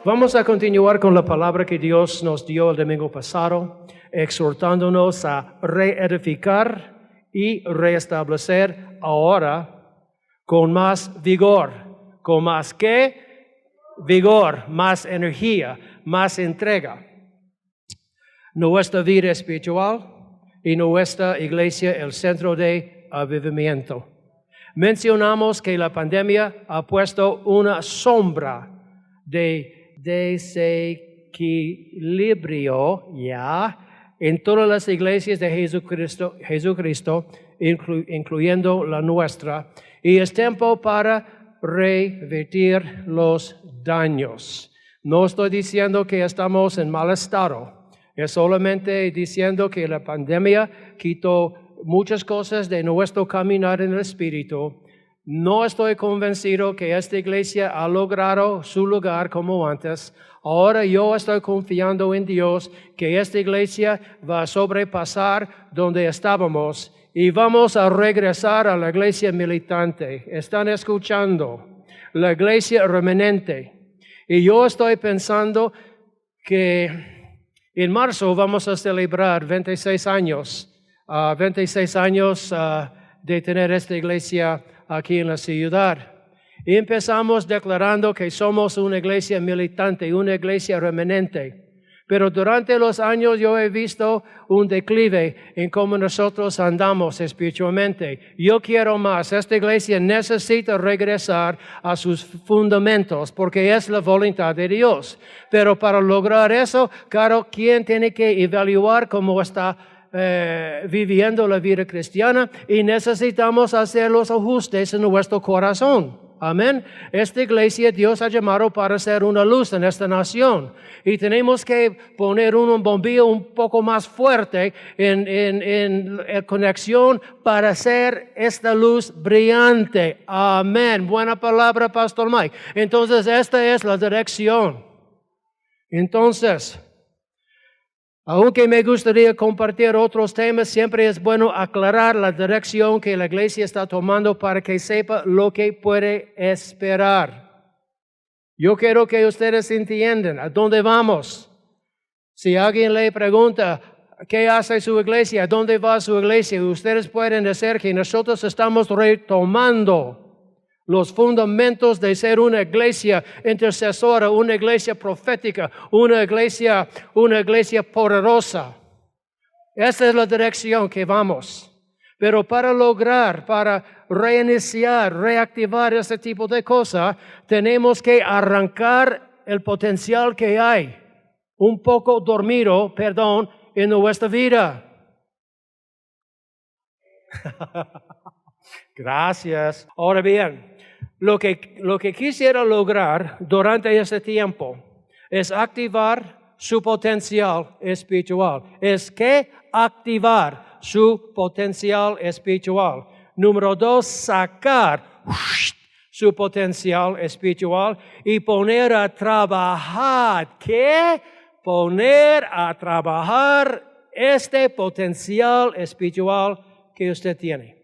Vamos a continuar con la palabra que Dios nos dio el domingo pasado, exhortándonos a reedificar y reestablecer ahora con más vigor. ¿Con más qué? Vigor, más energía, más entrega. Nuestra vida espiritual y nuestra iglesia el centro de avivamiento. Mencionamos que la pandemia ha puesto una sombra de desequilibrio en todas las iglesias de Jesucristo, incluyendo la nuestra, y es tiempo para revertir los daños. No estoy diciendo que estamos en mal estado, es solamente diciendo que la pandemia quitó muchas cosas de nuestro caminar en el Espíritu. No estoy convencido que esta iglesia ha logrado su lugar como antes. Ahora yo estoy confiando en Dios que esta iglesia va a sobrepasar donde estábamos y vamos a regresar a la iglesia militante. ¿Están escuchando? La iglesia remanente. Y yo estoy pensando que en marzo vamos a celebrar 26 años de tener esta iglesia aquí en la ciudad. Y empezamos declarando que somos una iglesia militante, una iglesia remanente. Pero durante los años yo he visto un declive en cómo nosotros andamos espiritualmente. Yo quiero más. Esta iglesia necesita regresar a sus fundamentos porque es la voluntad de Dios. Pero para lograr eso, cada quien tiene que evaluar cómo está viviendo la vida cristiana y necesitamos hacer los ajustes en nuestro corazón. Amén. Esta iglesia Dios ha llamado para ser una luz en esta nación y tenemos que poner un bombillo un poco más fuerte en conexión para hacer esta luz brillante. Amén. Buena palabra, Pastor Mike. Entonces esta es la dirección. Entonces, aunque me gustaría compartir otros temas, siempre es bueno aclarar la dirección que la iglesia está tomando para que sepa lo que puede esperar. Yo quiero que ustedes entiendan a dónde vamos. Si alguien le pregunta, ¿qué hace su iglesia? ¿A dónde va su iglesia? Ustedes pueden decir que nosotros estamos retomando los fundamentos de ser una iglesia intercesora, una iglesia profética, una iglesia poderosa. Esa es la dirección que vamos. Pero para lograr, para reiniciar, reactivar ese tipo de cosas, tenemos que arrancar el potencial que hay, un poco dormido, en nuestra vida. Gracias. Ahora bien, lo que quisiera lograr durante este tiempo es activar su potencial espiritual. Es que activar su potencial espiritual. Número 2, sacar su potencial espiritual y poner a trabajar. ¿Qué? Poner a trabajar este potencial espiritual que usted tiene.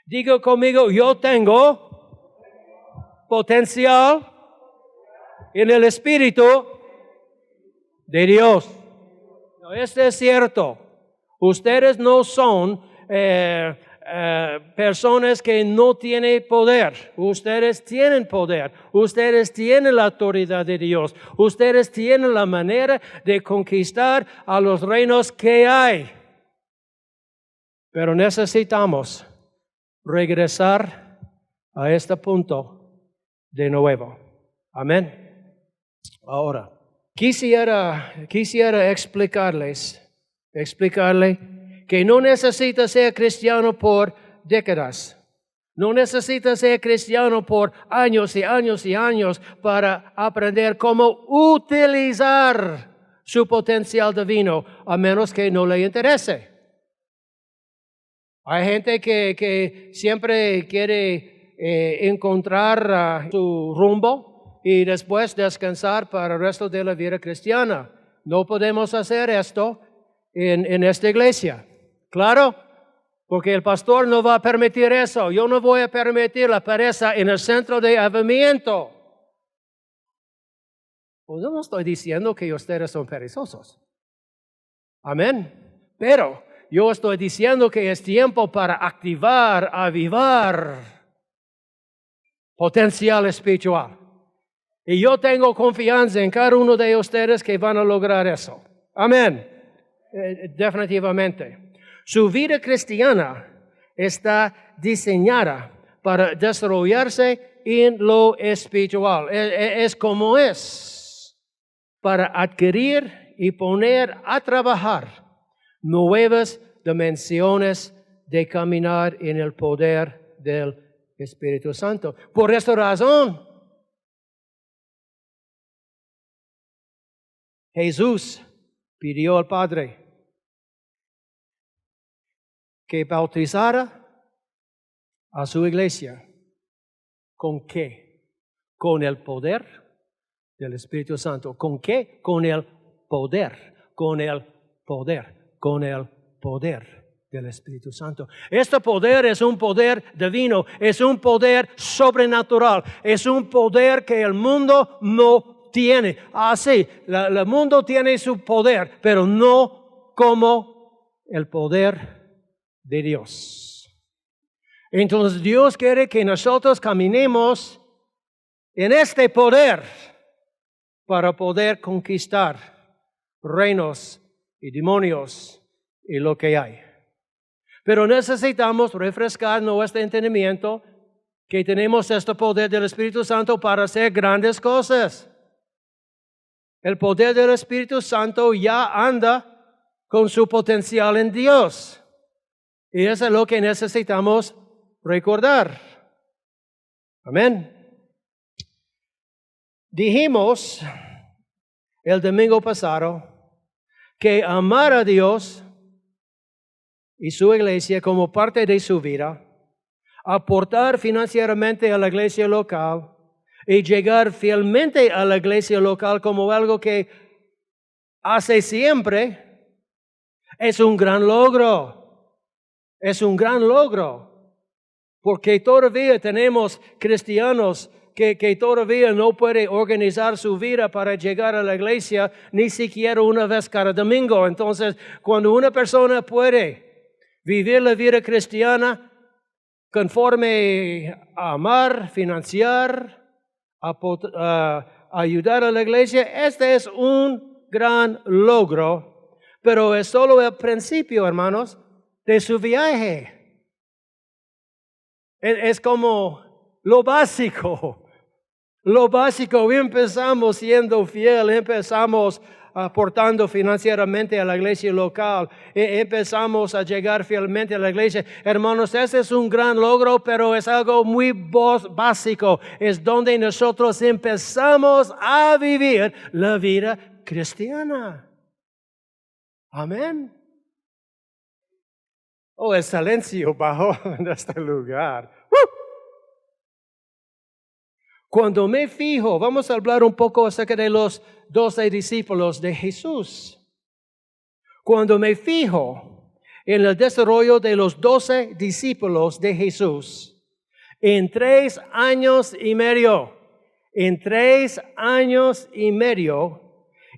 Diga conmigo, yo tengo potencial en el Espíritu de Dios. No, esto es cierto. Ustedes no son personas que no tienen poder. Ustedes tienen poder. Ustedes tienen la autoridad de Dios. Ustedes tienen la manera de conquistar a los reinos que hay. Pero necesitamos regresar a este punto de nuevo. Amén. Ahora, quisiera explicarle que no necesita ser cristiano por décadas. No necesita ser cristiano por años y años y años para aprender cómo utilizar su potencial divino, a menos que no le interese. Hay gente que siempre quiere encontrar su rumbo y después descansar para el resto de la vida cristiana. No podemos hacer esto en esta iglesia. ¿Claro? Porque el pastor no va a permitir eso. Yo no voy a permitir la pereza en el centro de avivamiento. Pues yo no estoy diciendo que ustedes son perezosos. Amén. Pero yo estoy diciendo que es tiempo para activar, avivar potencial espiritual. Y yo tengo confianza en cada uno de ustedes que van a lograr eso. Amén. Definitivamente. Su vida cristiana está diseñada para desarrollarse en lo espiritual. Es como es, para adquirir y poner a trabajar nuevas dimensiones de caminar en el poder del Espíritu Santo. Por esta razón, Jesús pidió al Padre que bautizara a su iglesia. ¿Con qué? Con el poder del Espíritu Santo. ¿Con qué? Con el poder. Con el poder. Con el poder del Espíritu Santo. Este poder es un poder divino. Es un poder sobrenatural. Es un poder que el mundo no tiene. Así, el mundo tiene su poder, pero no como el poder de Dios. Entonces Dios quiere que nosotros caminemos en este poder para poder conquistar reinos y demonios y lo que hay. Pero necesitamos refrescar nuestro entendimiento que tenemos este poder del Espíritu Santo para hacer grandes cosas. El poder del Espíritu Santo ya anda con su potencial en Dios. Y eso es lo que necesitamos recordar. Amén. Dijimos el domingo pasado que amar a Dios y su iglesia como parte de su vida, aportar financieramente a la iglesia local y llegar fielmente a la iglesia local como algo que hace siempre, es un gran logro. Es un gran logro, porque todavía tenemos cristianos que todavía no pueden organizar su vida para llegar a la iglesia ni siquiera una vez cada domingo. Entonces, cuando una persona puede vivir la vida cristiana conforme a amar, financiar, ayudar a la iglesia, este es un gran logro, pero es solo el principio, hermanos, de su viaje. Es como lo básico. Lo básico, empezamos siendo fiel, empezamos aportando financieramente a la iglesia local, empezamos a llegar fielmente a la iglesia. Hermanos, ese es un gran logro, pero es algo muy básico. Es donde nosotros empezamos a vivir la vida cristiana. Amén. Oh, el silencio bajó en este lugar. Cuando me fijo, vamos a hablar un poco acerca de los 12 discípulos de Jesús. Cuando me fijo en el desarrollo de los 12 discípulos de Jesús, en 3 años y medio,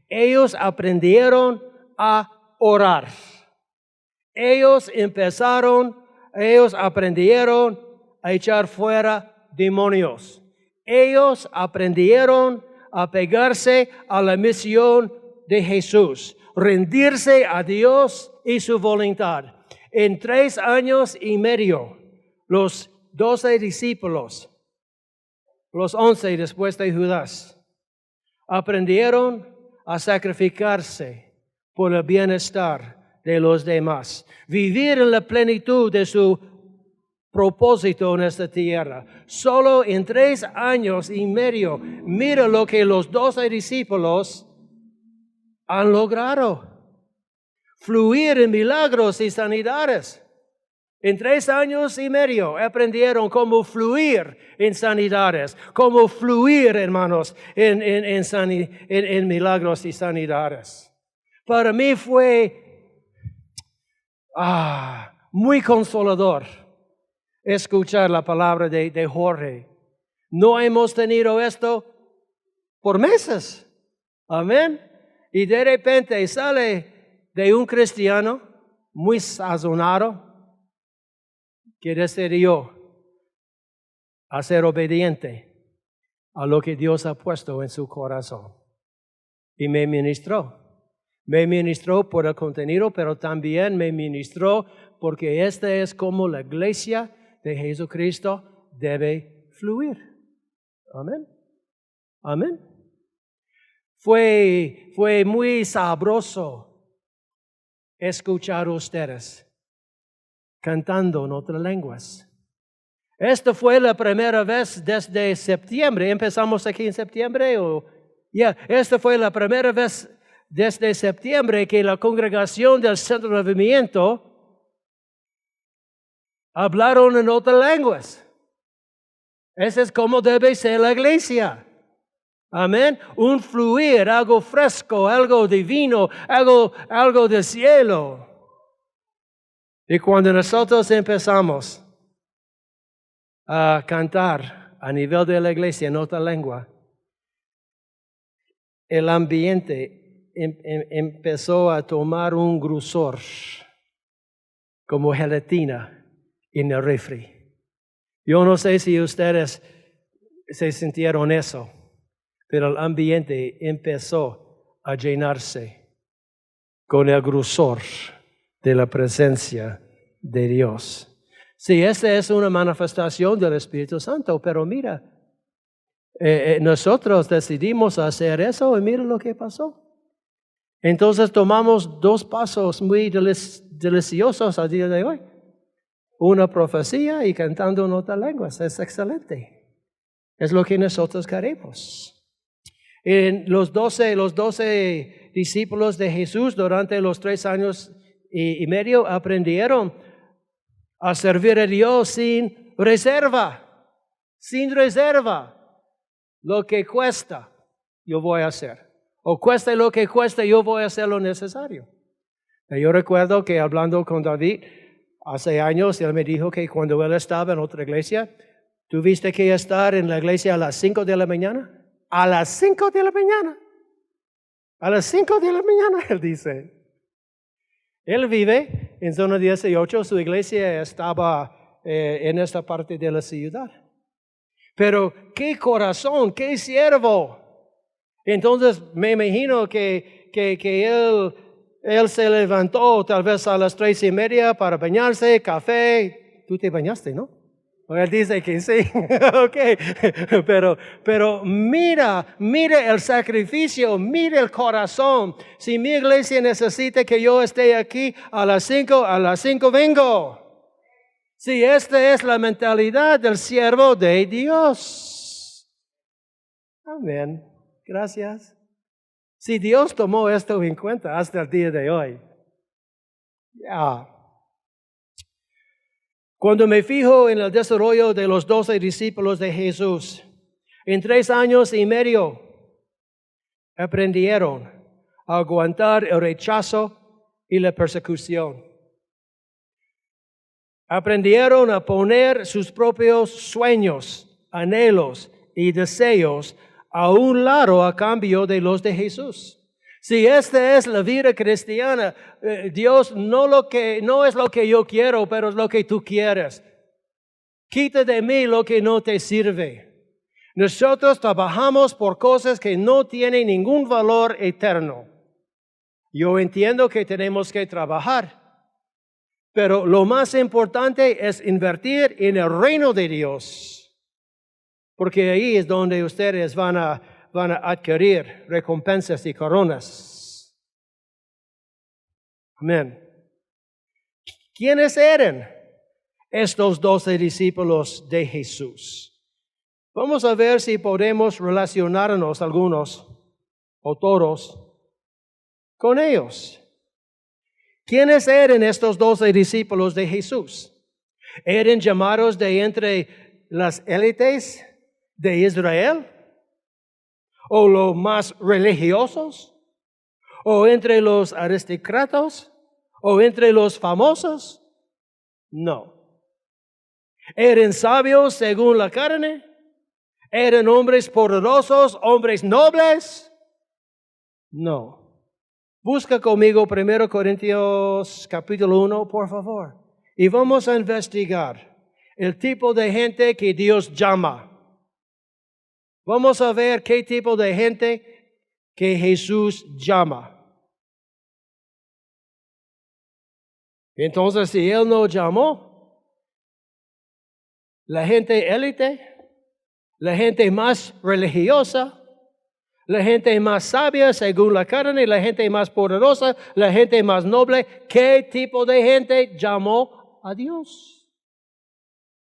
ellos aprendieron a orar. Ellos aprendieron a echar fuera demonios. Ellos aprendieron a pegarse a la misión de Jesús, rendirse a Dios y su voluntad. En 3 años y medio, los 12 discípulos, los 11 después de Judas, aprendieron a sacrificarse por el bienestar de los demás, vivir en la plenitud de su propósito en esta tierra. Solo en 3 años y medio, mira lo que los 12 discípulos han logrado. Fluir en milagros y sanidades. En 3 años y medio aprendieron cómo fluir en sanidades, cómo fluir, hermanos, en milagros y sanidades. Para mí fue muy consolador escuchar la palabra de Jorge. No hemos tenido esto por meses. Amén. Y de repente sale de un cristiano muy sazonado, que decidió a ser obediente a lo que Dios ha puesto en su corazón. Y me ministró. Me ministró por el contenido, pero también me ministró porque esta es como la iglesia de Jesucristo debe fluir. Amén. Amén. Fue muy sabroso escuchar a ustedes cantando en otras lenguas. Esta fue la primera vez desde septiembre. ¿Empezamos aquí en septiembre? Esta fue la primera vez desde septiembre que la congregación del Centro de Movimiento hablaron en otras lenguas. Esa es como debe ser la iglesia. Amén. Un fluir, algo fresco, algo divino, algo del cielo. Y cuando nosotros empezamos a cantar a nivel de la iglesia en otra lengua, el ambiente empezó a tomar un grosor como gelatina en el refri. Yo no sé si ustedes se sintieron eso, pero el ambiente empezó a llenarse con el grosor de la presencia de Dios. Sí, esta es una manifestación del Espíritu Santo, pero mira, nosotros decidimos hacer eso y mira lo que pasó. Entonces tomamos dos pasos muy deliciosos al día de hoy. Una profecía y cantando en otras lenguas. Es excelente. Es lo que nosotros queremos. Los 12 discípulos de Jesús durante los 3 años y medio aprendieron a servir a Dios sin reserva. Sin reserva. Lo que cuesta, yo voy a hacer. O cueste lo que cueste, yo voy a hacer lo necesario. Yo recuerdo que hablando con David hace años, él me dijo que cuando él estaba en otra iglesia, ¿tuviste que estar en la iglesia a las 5 de la mañana? A las 5 de la mañana. A las 5 de la mañana, él dice. Él vive en zona 18, su iglesia estaba en esta parte de la ciudad. Pero qué corazón, qué siervo. Entonces me imagino que él se levantó tal vez a las 3:30 para bañarse, café. Tú te bañaste, ¿no? Él dice que sí. Ok. Pero mira el sacrificio, mira el corazón. Si mi iglesia necesita que yo esté aquí a las 5 vengo. Sí, esta es la mentalidad del siervo de Dios. Amén. Gracias. Si Dios tomó esto en cuenta hasta el día de hoy. Cuando me fijo en el desarrollo de los 12 discípulos de Jesús, en 3 años y medio aprendieron a aguantar el rechazo y la persecución. Aprendieron a poner sus propios sueños, anhelos y deseos a un lado a cambio de los de Jesús. Si esta es la vida cristiana, Dios no es lo que yo quiero, pero es lo que tú quieres. Quita de mí lo que no te sirve. Nosotros trabajamos por cosas que no tienen ningún valor eterno. Yo entiendo que tenemos que trabajar. Pero lo más importante es invertir en el reino de Dios. Porque ahí es donde ustedes van a adquirir recompensas y coronas. Amén. ¿Quiénes eran estos 12 discípulos de Jesús? Vamos a ver si podemos relacionarnos algunos o todos con ellos. ¿Quiénes eran estos 12 discípulos de Jesús? ¿Eran llamados de entre las élites de Israel? ¿O los más religiosos? ¿O entre los aristócratas? ¿O entre los famosos? No. ¿Eran sabios según la carne? ¿Eran hombres poderosos, hombres nobles? No. Busca conmigo 1 Corintios capítulo 1, por favor. Y vamos a investigar el tipo de gente que Dios llama. Vamos a ver qué tipo de gente que Jesús llama. Entonces, si Él no llamó, la gente élite, la gente más religiosa, la gente más sabia según la carne, la gente más poderosa, la gente más noble, ¿qué tipo de gente llamó a Dios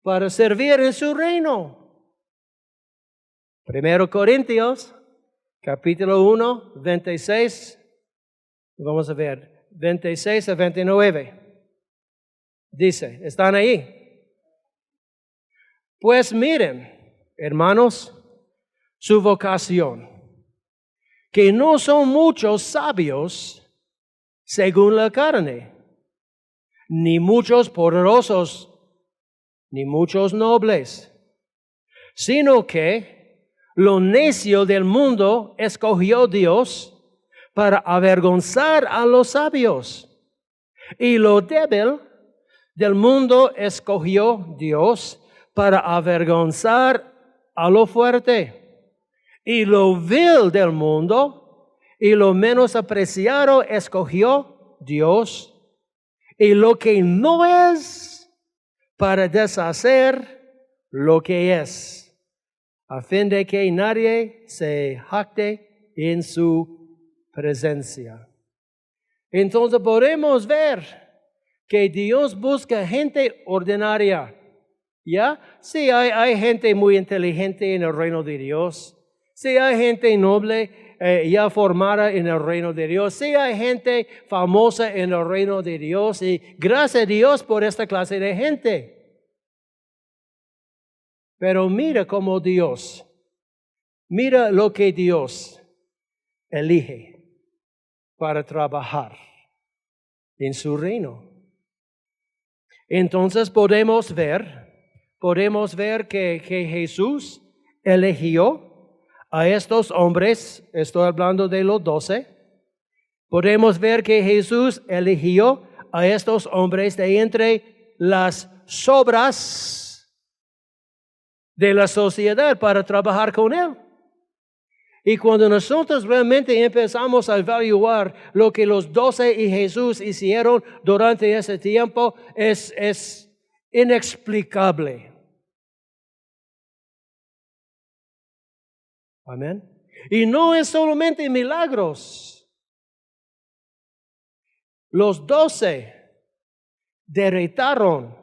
para servir en su reino? 1 Corintios, capítulo 1, 26, vamos a ver, 26 a 29. Dice, ¿están ahí? Pues miren, hermanos, su vocación, que no son muchos sabios según la carne, ni muchos poderosos, ni muchos nobles, sino que lo necio del mundo escogió Dios para avergonzar a los sabios, y lo débil del mundo escogió Dios para avergonzar a lo fuerte, y lo vil del mundo y lo menos apreciado escogió Dios, y lo que no es para deshacer lo que es, a fin de que nadie se jacte en su presencia. Entonces podemos ver que Dios busca gente ordinaria. ¿Ya? Sí, hay gente muy inteligente en el reino de Dios. Sí, hay gente noble ya formada en el reino de Dios. Sí, hay gente famosa en el reino de Dios. Y gracias a Dios por esta clase de gente. Pero mira cómo mira lo que Dios elige para trabajar en su reino. Entonces podemos ver que Jesús eligió a estos hombres, estoy hablando de los 12, podemos ver que Jesús eligió a estos hombres de entre las sobras de la sociedad para trabajar con Él. Y cuando nosotros realmente empezamos a evaluar lo que los 12 y Jesús hicieron durante ese tiempo, es inexplicable. Amén. Y no es solamente milagros. Los 12 derritaron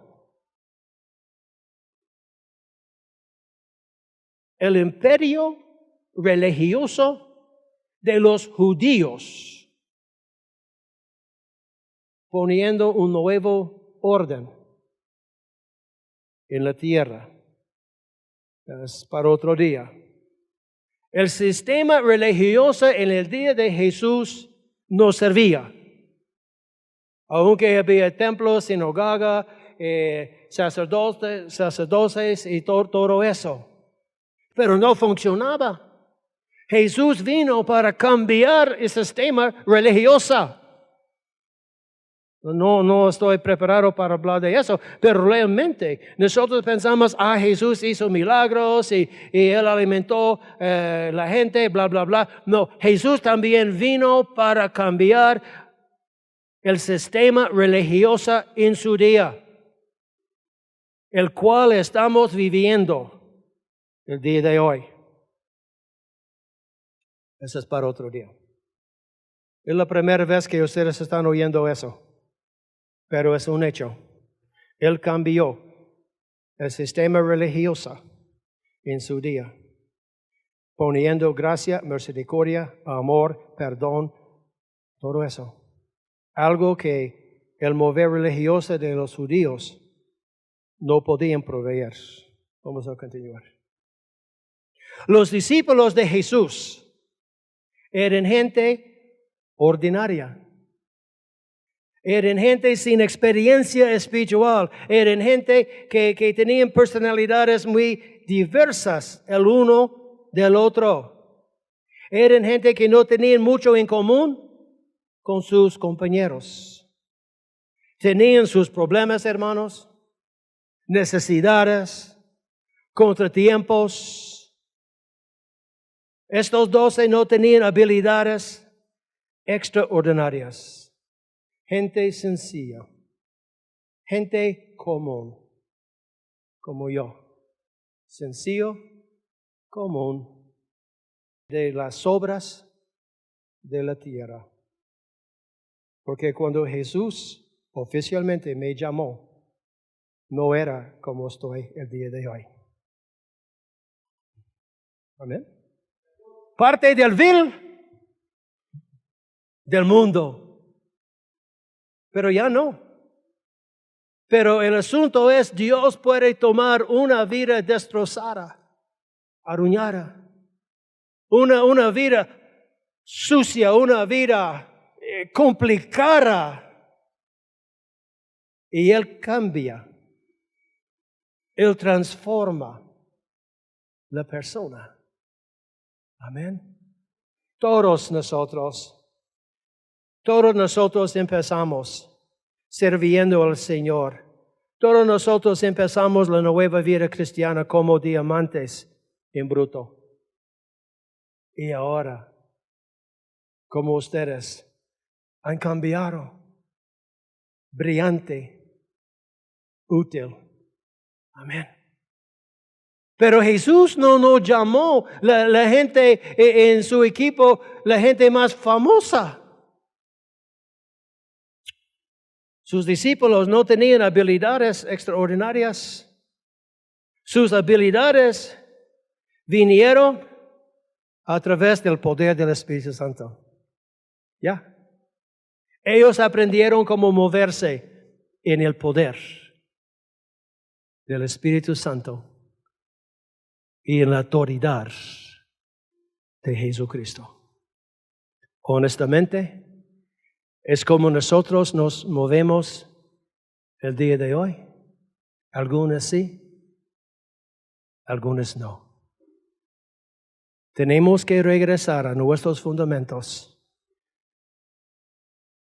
el imperio religioso de los judíos, poniendo un nuevo orden en la tierra. Es para otro día. El sistema religioso en el día de Jesús no servía. Aunque había templos, sinagoga, sacerdotes y todo eso. Pero no funcionaba. Jesús vino para cambiar el sistema religioso. No estoy preparado para hablar de eso, pero realmente nosotros pensamos, Jesús hizo milagros y Él alimentó la gente, bla, bla, bla. No, Jesús también vino para cambiar el sistema religioso en su día, el cual estamos viviendo el día de hoy. Eso es para otro día. Es la primera vez que ustedes están oyendo eso, pero es un hecho. Él cambió el sistema religioso en su día, poniendo gracia, misericordia, amor, perdón, todo eso. Algo que el mover religioso de los judíos no podían proveer. Vamos a continuar. Los discípulos de Jesús eran gente ordinaria. Eran gente sin experiencia espiritual. Eran gente que tenían personalidades muy diversas el uno del otro. Eran gente que no tenían mucho en común con sus compañeros. Tenían sus problemas, hermanos, necesidades, contratiempos. Estos 12 no tenían habilidades extraordinarias. Gente sencilla, gente común, como yo. Sencillo, común, de las obras de la tierra. Porque cuando Jesús oficialmente me llamó, no era como estoy el día de hoy. Amén. Parte del mundo. Pero ya no. Pero el asunto es, Dios puede tomar una vida destrozada, arruinada, una vida sucia, una vida complicada. Y Él cambia, Él transforma la persona. Amén. Todos nosotros empezamos sirviendo al Señor. Todos nosotros empezamos la nueva vida cristiana como diamantes en bruto. Y ahora, como ustedes, han cambiado. Brillante, útil. Amén. Pero Jesús no nos llamó la gente en su equipo, la gente más famosa. Sus discípulos no tenían habilidades extraordinarias. Sus habilidades vinieron a través del poder del Espíritu Santo. ¿Ya? Ellos aprendieron cómo moverse en el poder del Espíritu Santo y en la autoridad de Jesucristo. Honestamente, es como nosotros nos movemos el día de hoy. Algunos sí, algunos no. Tenemos que regresar a nuestros fundamentos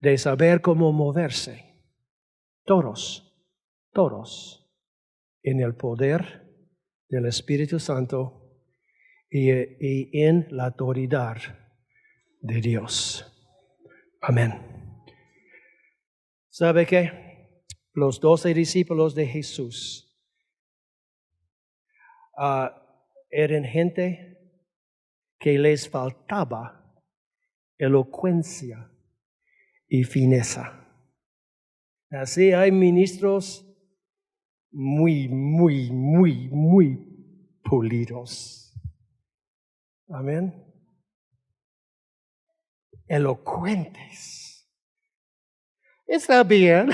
de saber cómo moverse. Todos, en el poder del Espíritu Santo y en la autoridad de Dios. Amén. ¿Sabe qué? Los 12 discípulos de Jesús eran gente que les faltaba elocuencia y fineza. Así hay ministros muy pulidos. Amén. Elocuentes. Está bien,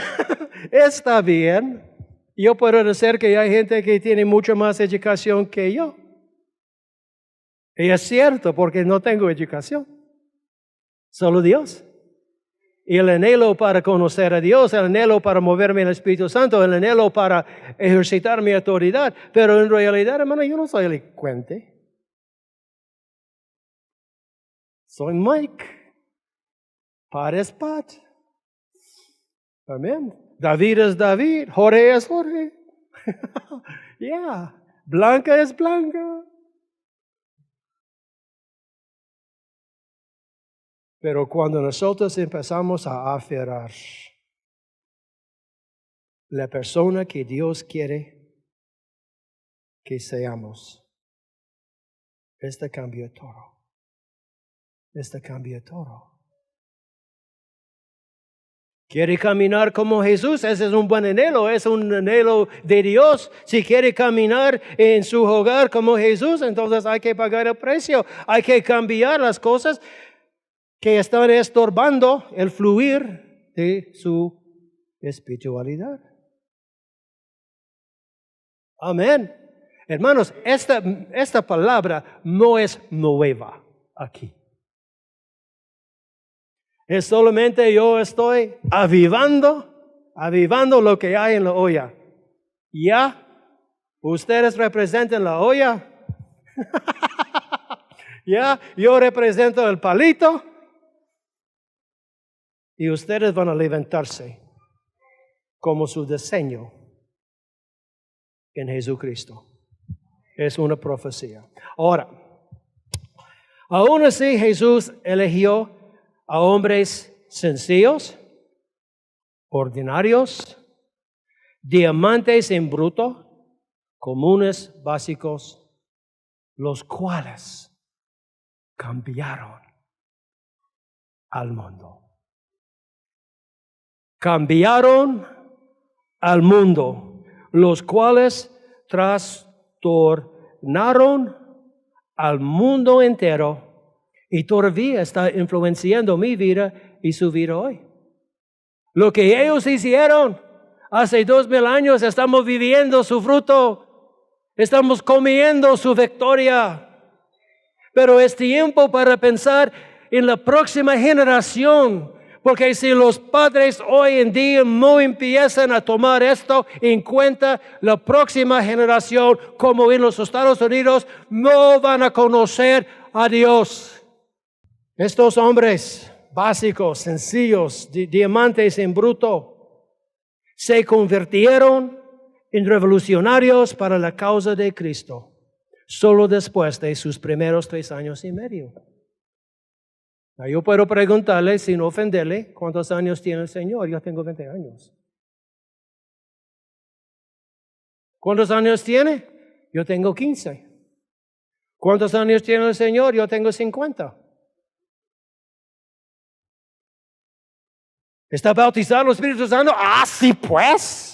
está bien. Yo puedo decir que hay gente que tiene mucha más educación que yo. Y es cierto, porque no tengo educación. Solo Dios. Y el anhelo para conocer a Dios, el anhelo para moverme en el Espíritu Santo, el anhelo para ejercitar mi autoridad. Pero en realidad, hermano, yo no soy elocuente. Soy Mike. Pat es Pat. Amén. David es David. Jorge es Jorge. Yeah. Blanca es Blanca. Pero cuando nosotros empezamos a aferrar la persona que Dios quiere que seamos, esta cambia todo. Esta cambia todo. ¿Quiere caminar como Jesús? Ese es un buen anhelo, es un anhelo de Dios. Si quiere caminar en su hogar como Jesús, entonces hay que pagar el precio. Hay que cambiar las cosas que están estorbando el fluir de su espiritualidad. Amén. Hermanos, esta palabra no es nueva aquí. Es solamente yo estoy avivando lo que hay en la olla. ¿Ya? ¿Ustedes representan la olla? Ya, yo represento el palito y ustedes van a levantarse como su diseño en Jesucristo. Es una profecía. Ahora, aún así Jesús eligió a hombres sencillos, ordinarios, diamantes en bruto, comunes, básicos, los cuales cambiaron al mundo. Cambiaron al mundo, los cuales trastornaron al mundo entero y todavía está influenciando mi vida y su vida hoy. Lo que ellos hicieron hace 2000 años, estamos viviendo su fruto, estamos comiendo su victoria. Pero es tiempo para pensar en la próxima generación, porque si los padres hoy en día no empiezan a tomar esto en cuenta, la próxima generación, como en los Estados Unidos, no van a conocer a Dios. Estos hombres básicos, sencillos, diamantes en bruto, se convirtieron en revolucionarios para la causa de Cristo. Solo después de sus primeros 3 años y medio. Yo puedo preguntarle, sin ofenderle, ¿cuántos años tiene el Señor? Yo tengo 20 años. ¿Cuántos años tiene? Yo tengo 15. ¿Cuántos años tiene el Señor? Yo tengo 50. ¿Está bautizado en el Espíritu Santo? ¡Ah, sí pues!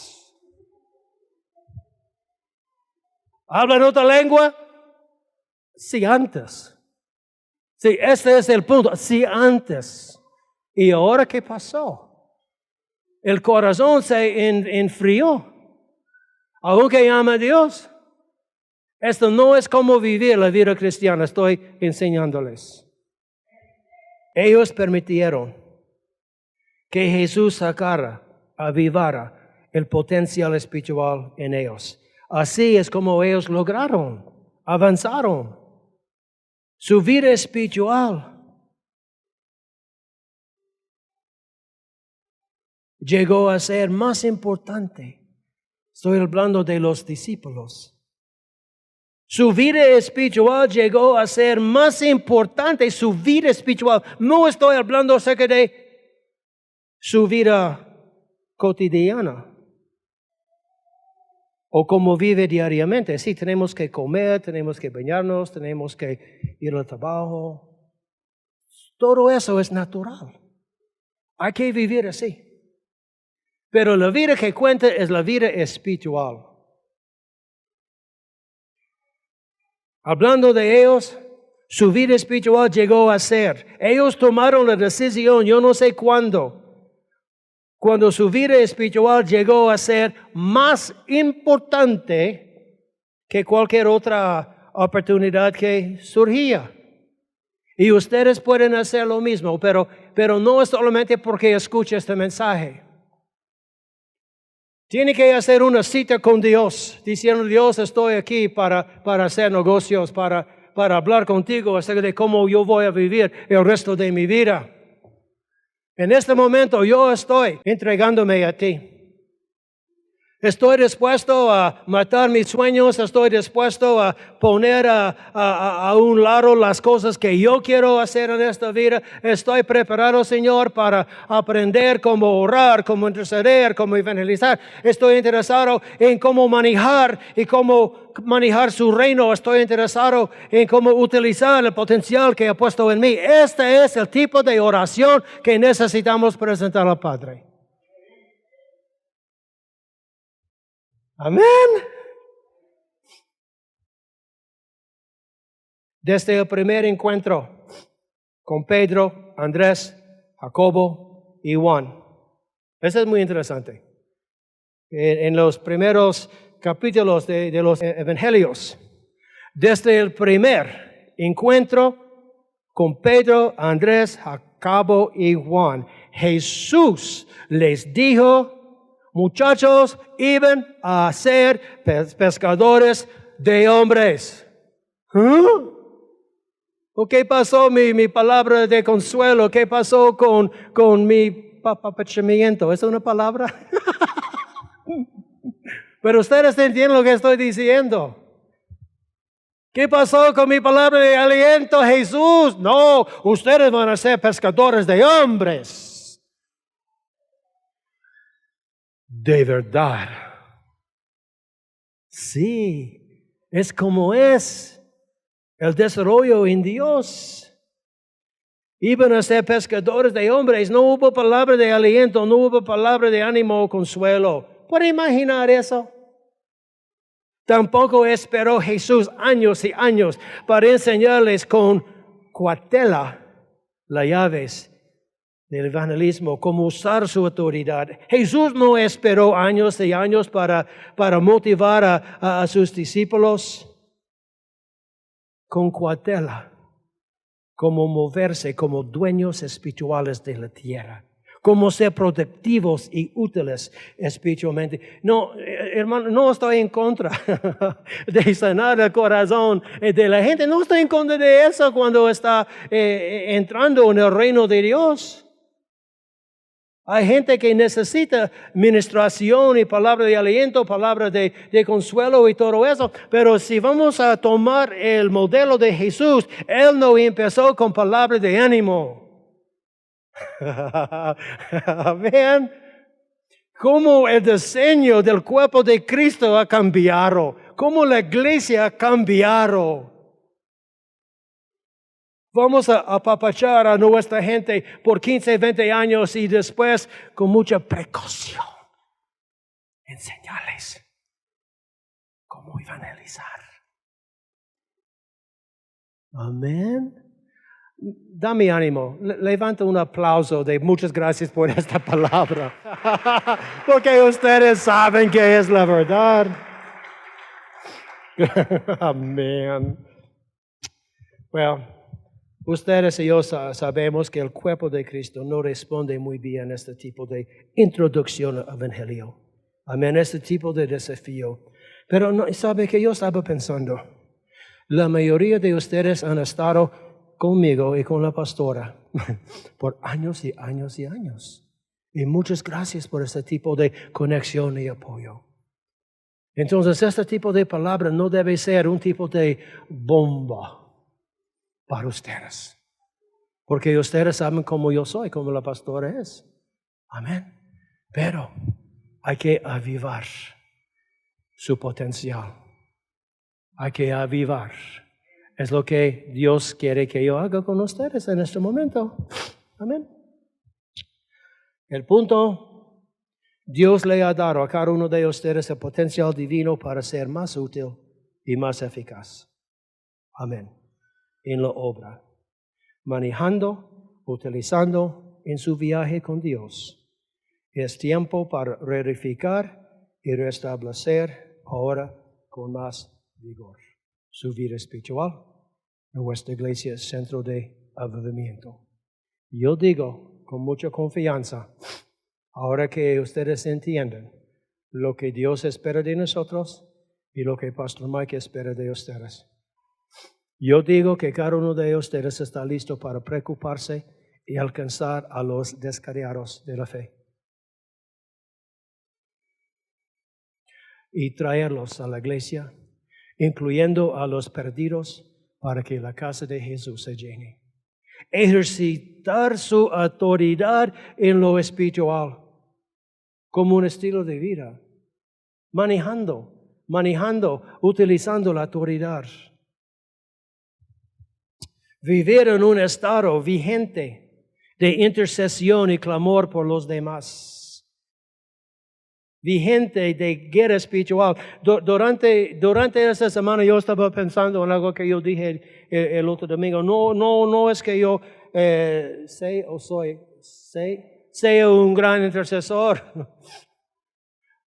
¿Habla en otra lengua? Sí, antes. Sí, este es el punto. Sí, antes. ¿Y ahora qué pasó? El corazón se enfrió. Aunque ama a Dios. Esto no es como vivir la vida cristiana. Estoy enseñándoles. Ellos permitieron que Jesús sacara, avivara el potencial espiritual en ellos. Así es como ellos lograron, avanzaron. Su vida espiritual llegó a ser más importante. Estoy hablando de los discípulos. Su vida espiritual llegó a ser más importante. Su vida espiritual. No estoy hablando acerca de su vida cotidiana. O como vive diariamente. Sí, tenemos que comer, tenemos que bañarnos, tenemos que ir al trabajo. Todo eso es natural. Hay que vivir así. Pero la vida que cuenta es la vida espiritual. Hablando de ellos, su vida espiritual llegó a ser. Ellos tomaron la decisión, yo no sé cuándo. Cuando su vida espiritual llegó a ser más importante que cualquier otra oportunidad que surgía. Y ustedes pueden hacer lo mismo, pero no es solamente porque escucha este mensaje. Tiene que hacer una cita con Dios, diciendo, Dios, estoy aquí para hacer negocios, para hablar contigo acerca de cómo yo voy a vivir el resto de mi vida. En este momento yo estoy entregándome a ti. Estoy dispuesto a matar mis sueños, estoy dispuesto a poner a un lado las cosas que yo quiero hacer en esta vida. Estoy preparado, Señor, para aprender cómo orar, cómo interceder, cómo evangelizar. Estoy interesado en cómo manejar y cómo manejar su reino. Estoy interesado en cómo utilizar el potencial que ha puesto en mí. Este es el tipo de oración que necesitamos presentar al Padre. Amén. Desde el primer encuentro con Pedro, Andrés, Jacobo y Juan. Eso es muy interesante. En los primeros capítulos de los evangelios, desde el primer encuentro con Pedro, Andrés, Jacobo y Juan, Jesús les dijo, muchachos, iban a ser pescadores de hombres. ¿O qué pasó mi palabra de consuelo? ¿Qué pasó con mi papachamiento? ¿Es una palabra? Pero ustedes entienden lo que estoy diciendo. ¿Qué pasó con mi palabra de aliento, Jesús? No, ustedes van a ser pescadores de hombres. De verdad. Sí, es como es el desarrollo en Dios. Iban a ser pescadores de hombres. No hubo palabra de aliento, no hubo palabra de ánimo o consuelo. ¿Puede imaginar eso? Tampoco esperó Jesús años y años para enseñarles con cuatela las llaves del evangelismo, cómo usar su autoridad. Jesús no esperó años y años para motivar a sus discípulos con cuatela, cómo moverse como dueños espirituales de la tierra. Cómo ser productivos y útiles espiritualmente. No, hermano, no estoy en contra de sanar el corazón de la gente. No estoy en contra de eso cuando está entrando en el reino de Dios. Hay gente que necesita ministración y palabra de aliento, palabra de consuelo y todo eso. Pero si vamos a tomar el modelo de Jesús, Él no empezó con palabra de ánimo. Vean cómo el diseño del cuerpo de Cristo ha cambiado, cómo la iglesia ha cambiado. Vamos a apapachar a nuestra gente por 15, 20 años y después con mucha precaución enseñarles cómo evangelizar. Amén. Dame ánimo, levanta un aplauso de muchas gracias por esta palabra, porque ustedes saben que es la verdad. Amén. Well, ustedes y yo sabemos que el cuerpo de Cristo no responde muy bien a este tipo de introducción al Evangelio. Amén, este tipo de desafío. Pero no, ¿sabe que yo estaba pensando? La mayoría de ustedes han estado conmigo y con la pastora por años y años y años. Y muchas gracias por este tipo de conexión y apoyo. Entonces, este tipo de palabra no debe ser un tipo de bomba para ustedes. Porque ustedes saben cómo yo soy, cómo la pastora es. Amén. Pero hay que avivar su potencial. Hay que avivar. Es lo que Dios quiere que yo haga con ustedes en este momento. Amén. El punto, Dios le ha dado a cada uno de ustedes el potencial divino para ser más útil y más eficaz. Amén. En la obra. Manejando, utilizando en su viaje con Dios. Es tiempo para reedificar y restablecer ahora con más vigor su vida espiritual. Nuestra iglesia es centro de avivamiento. Yo digo con mucha confianza, ahora que ustedes entienden lo que Dios espera de nosotros y lo que Pastor Mike espera de ustedes. Yo digo que cada uno de ustedes está listo para preocuparse y alcanzar a los descarriados de la fe. Y traerlos a la iglesia, incluyendo a los perdidos, para que la casa de Jesús se llene. Ejercitar su autoridad en lo espiritual, como un estilo de vida. Manejando, utilizando la autoridad. Vivir en un estado vigente de intercesión y clamor por los demás. Vigente de guerra espiritual. Durante esta semana yo estaba pensando en algo que yo dije el otro domingo. No es que yo sea un gran intercesor.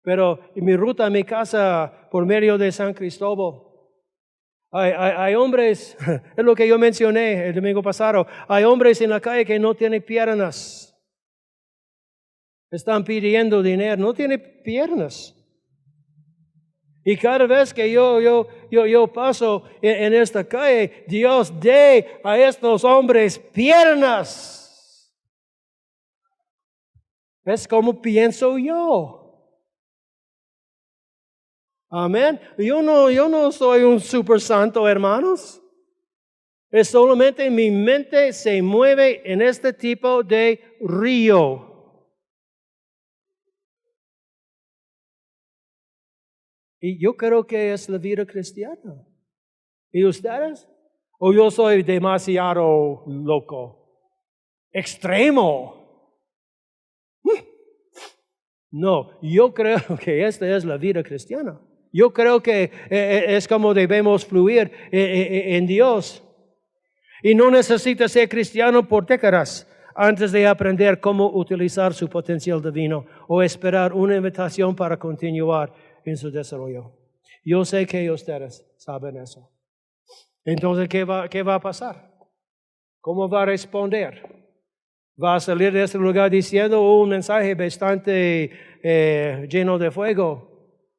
Pero en mi ruta a mi casa por medio de San Cristóbal, hay hombres, es lo que yo mencioné el domingo pasado, hay hombres en la calle que no tienen piernas. Están pidiendo dinero, no tienen piernas. Y cada vez que yo paso en esta calle, Dios dé a estos hombres piernas. Es como pienso yo. Amén. Yo no soy un super santo, hermanos. Es solamente mi mente se mueve en este tipo de río. Y yo creo que es la vida cristiana. ¿Y ustedes? ¿O yo soy demasiado loco? Extremo. No, yo creo que esta es la vida cristiana. Yo creo que es como debemos fluir en Dios. Y no necesita ser cristiano por décadas antes de aprender cómo utilizar su potencial divino o esperar una invitación para continuar en su desarrollo. Yo sé que ustedes saben eso. Entonces, ¿qué va a pasar? ¿Cómo va a responder? ¿Va a salir de este lugar diciendo un mensaje bastante lleno de fuego?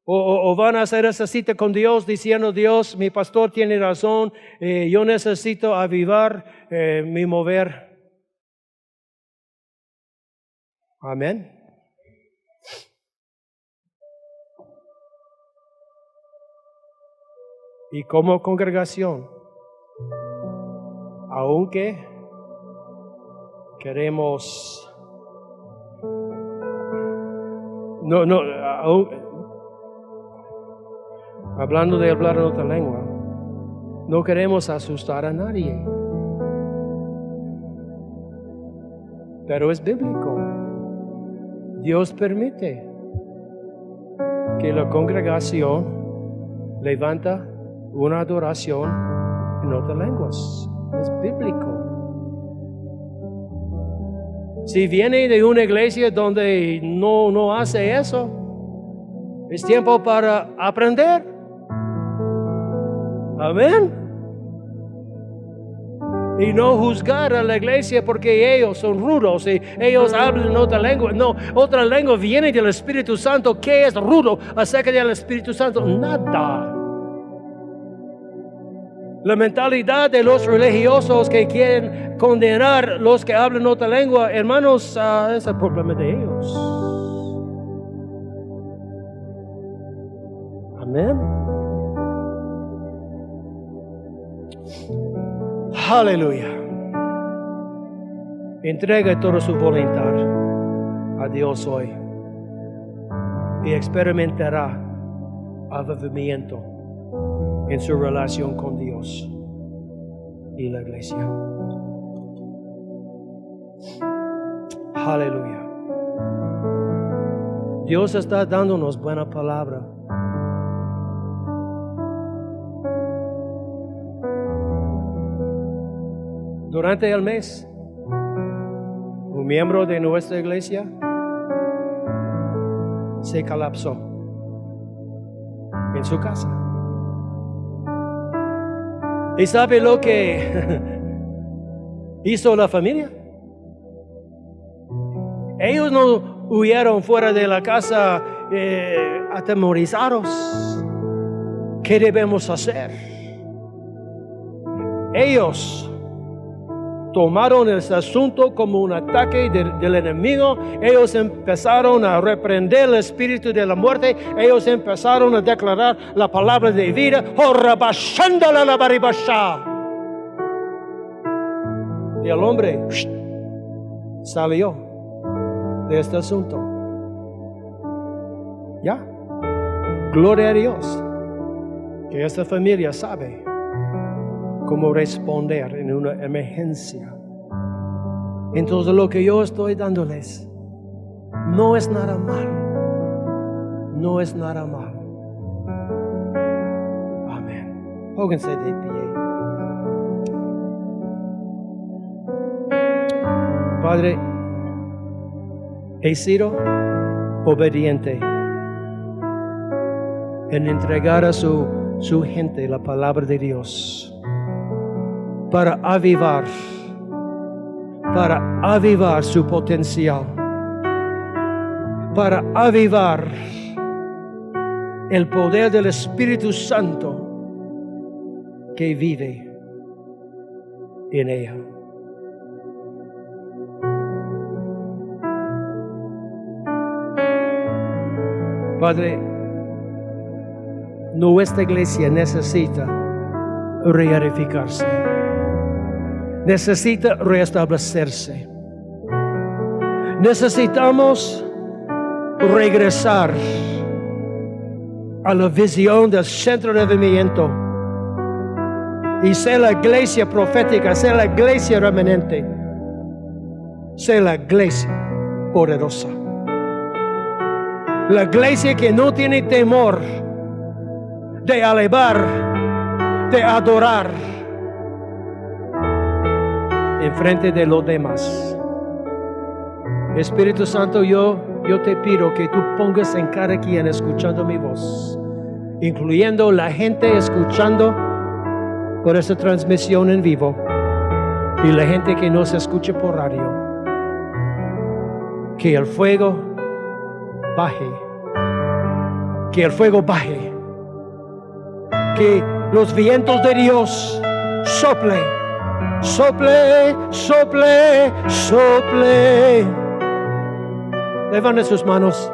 ¿O van a hacer esa cita con Dios diciendo, Dios, mi pastor tiene razón, yo necesito avivar mi mover? Amén. Y como congregación, aunque queremos, hablando de hablar en otra lengua, no queremos asustar a nadie. Pero es bíblico. Dios permite que la congregación levanta una adoración en otras lenguas. Es bíblico. Si viene de una iglesia donde no hace eso, es tiempo para aprender. Amén. Y no juzgar a la iglesia porque ellos son rudos y ellos hablan en otra lengua. No, otra lengua viene del Espíritu Santo. ¿Qué es rudo acerca del Espíritu Santo? Nada. La mentalidad de los religiosos que quieren condenar a los que hablan otra lengua, hermanos, es el problema de ellos. Amén. Aleluya. Entrega toda su voluntad a Dios hoy y experimentará avivamiento en su relación con Dios y la iglesia. Aleluya. Dios está dándonos buena palabra. Durante el mes, un miembro de nuestra iglesia se colapsó en su casa. ¿Y sabe lo que hizo la familia? Ellos no huyeron fuera de la casa atemorizados. ¿Qué debemos hacer? Ellos tomaron este asunto como un ataque del enemigo. Ellos empezaron a reprender el espíritu de la muerte. Ellos empezaron a declarar la palabra de vida. Y el hombre salió de este asunto. ¿Ya? Gloria a Dios. Que esta familia sabe cómo responder en una emergencia. Entonces lo que yo estoy dándoles no es nada mal. No es nada mal. Amén. Pónganse de pie. Padre, he sido obediente en entregar a su gente la palabra de Dios para avivar su potencial, para avivar el poder del Espíritu Santo que vive en ella. Padre, nuestra iglesia necesita reedificarse, necesita restablecerse. Necesitamos regresar a la visión del centro de avivamiento y ser la iglesia profética, ser la iglesia remanente, ser la iglesia poderosa. La iglesia que no tiene temor de alabar, de adorar en frente de los demás. Espíritu Santo, yo te pido que tú pongas en cada quien escuchando mi voz, incluyendo la gente escuchando por esta transmisión en vivo y la gente que nos escuche por radio, que el fuego baje, que el fuego baje, que los vientos de Dios sople, sople, sople, sople. Levanten sus manos.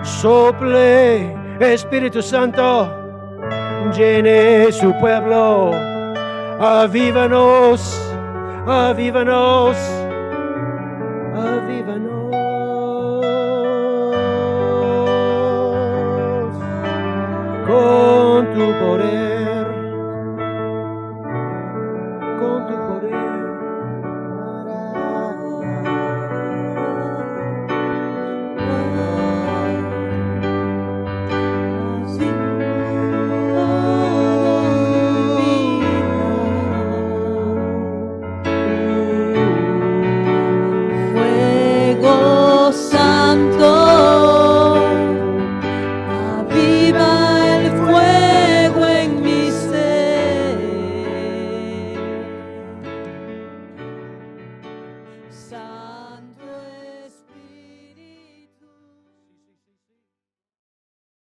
Sople, Espíritu Santo, llene su pueblo. Avívanos, avívanos, avívanos. Con tu poder.